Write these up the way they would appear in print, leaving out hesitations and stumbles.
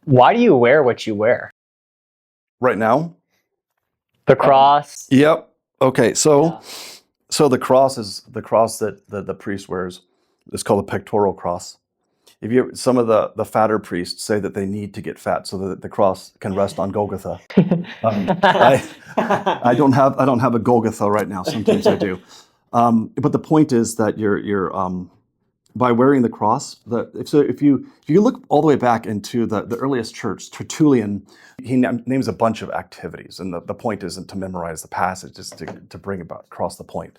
Why do you wear what you wear? Right now? The cross? Yep. Okay, so Yeah. so the cross is the cross that the priest wears. It's called a pectoral cross. If you some of the fatter priests say that they need to get fat so that the cross can rest on Golgotha. I don't have a Golgotha right now. Sometimes I do. But the point is that you're by wearing the cross. If you look all the way back into the earliest church, Tertullian, he names a bunch of activities, and the point isn't to memorize the passage, it's to bring about across the point.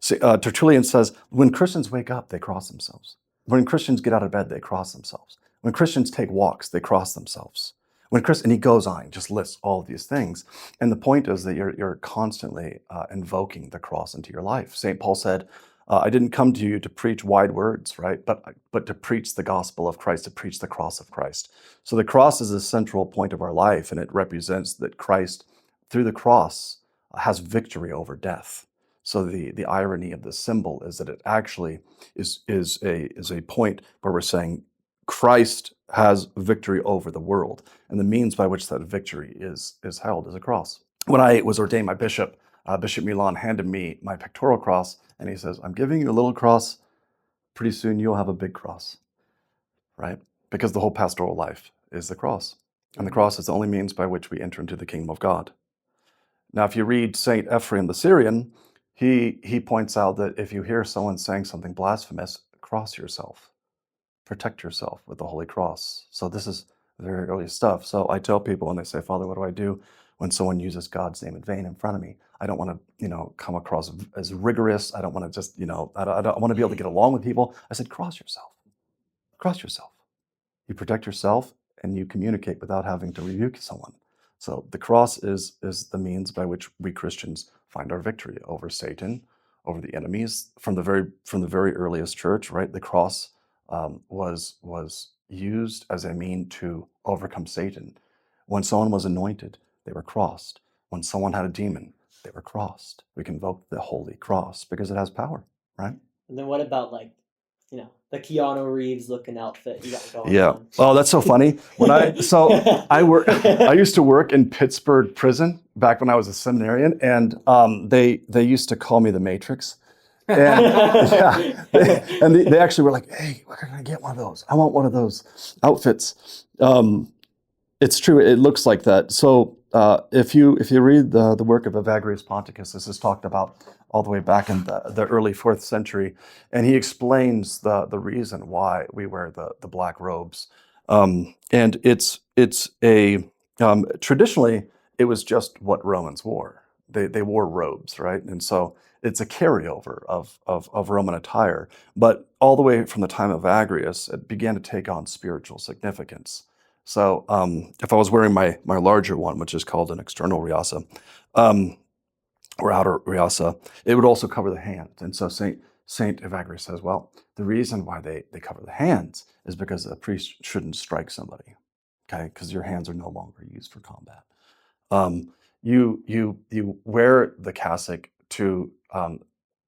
So, Tertullian says when Christians wake up, they cross themselves. When Christians get out of bed, they cross themselves. When Christians take walks, they cross themselves. And he goes on, just lists all of these things. And the point is that you're constantly invoking the cross into your life. St. Paul said, I didn't come to you to preach wide words, right? But to preach the gospel of Christ, to preach the cross of Christ. So the cross is a central point of our life, and it represents that Christ, through the cross, has victory over death. So the irony of the symbol is that it actually is a point where we're saying Christ has victory over the world, and the means by which that victory is held is a cross. When I was ordained my bishop, Bishop Milan handed me my pectoral cross, and he says, I'm giving you a little cross. Pretty soon you'll have a big cross, right? Because the whole pastoral life is the cross. And the cross is the only means by which we enter into the kingdom of God. Now, if you read St. Ephrem the Syrian, he points out that if you hear someone saying something blasphemous, cross yourself. Protect yourself with the Holy Cross. So this is very early stuff. So I tell people when they say, Father, what do I do when someone uses God's name in vain in front of me? I don't want to, come across as rigorous. I don't want to just, I want to be able to get along with people. I said, cross yourself. Cross yourself. You protect yourself and you communicate without having to rebuke someone. So the cross is the means by which we Christians find our victory over Satan, over the enemies from the very earliest church. Right, the cross was used as a mean to overcome Satan. When someone was anointed, they were crossed. When someone had a demon, they were crossed. We can invoke the Holy Cross because it has power, right? And then what about the Keanu Reeves looking outfit you got going Yeah. on? Oh, that's so funny. I used to work in Pittsburgh prison back when I was a seminarian, and they used to call me the Matrix. And they actually were like, "Hey, we're gonna get one of those. I want one of those outfits." It's true. It looks like that. So if you read the work of Evagrius Ponticus, this is talked about all the way back in the early 4th century, and he explains the reason why we wear the black robes. And it's a traditionally it was just what Romans wore. They wore robes, right? And so it's a carryover of Roman attire. But all the way from the time of Agrius, it began to take on spiritual significance. So if I was wearing my larger one, which is called an external riasa, or outer riasa, it would also cover the hands. And so Saint Evagrius says, well, the reason why they cover the hands is because a priest shouldn't strike somebody, okay? Because your hands are no longer used for combat. You wear the cassock to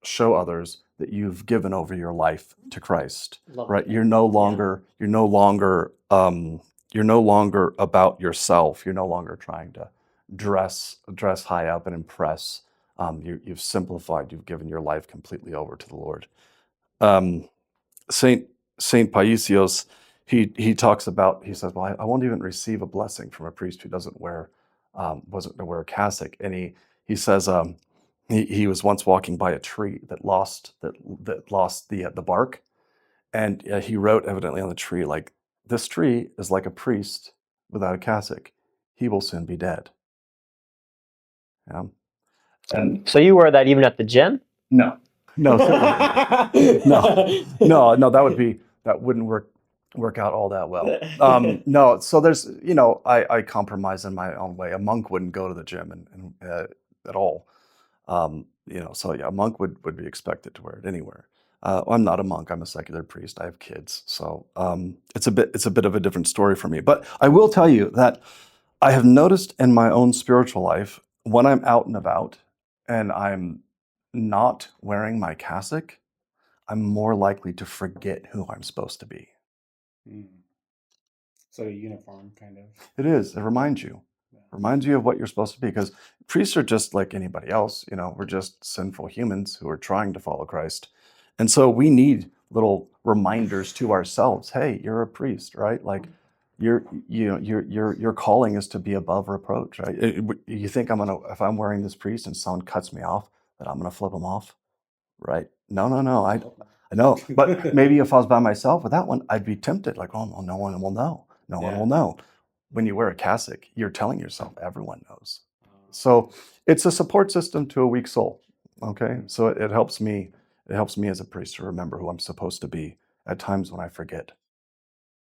show others that you've given over your life to Christ, right? You're no longer about yourself. You're no longer trying to dress high up and impress. You've simplified. You've given your life completely over to the Lord. Saint Paisios, he talks about. He says, "Well, I won't even receive a blessing from a priest who wasn't to wear a cassock." And he says he was once walking by a tree that lost the bark, and he wrote evidently on the tree, like, "This tree is like a priest without a cassock. He will soon be dead." Yeah. And So you wear that even at the gym? no, no, that wouldn't work out all that well. No, so there's, I compromise in my own way. A monk wouldn't go to the gym and at all. So yeah, a monk would be expected to wear it anywhere. I'm not a monk. I'm a secular priest. I have kids, so it's a bit of a different story for me. But I will tell you that I have noticed in my own spiritual life, when I'm out and about and I'm not wearing my cassock, I'm more likely to forget who I'm supposed to be. So a uniform, kind of. It is. It reminds you. Yeah. Reminds you of what you're supposed to be. Because priests are just like anybody else. You know, we're just sinful humans who are trying to follow Christ. And so we need little reminders to ourselves. Hey, you're a priest, right? Like your calling is to be above reproach, right? You think if I'm wearing this priest and someone cuts me off, that I'm gonna flip them off, right? No. I know. But maybe if I was by myself with that one, I'd be tempted. Like, oh, well, no one will know. No one Yeah. will know. When you wear a cassock, you're telling yourself everyone knows. So it's a support system to a weak soul. Okay, so it helps me. It helps me as a priest to remember who I'm supposed to be at times when I forget.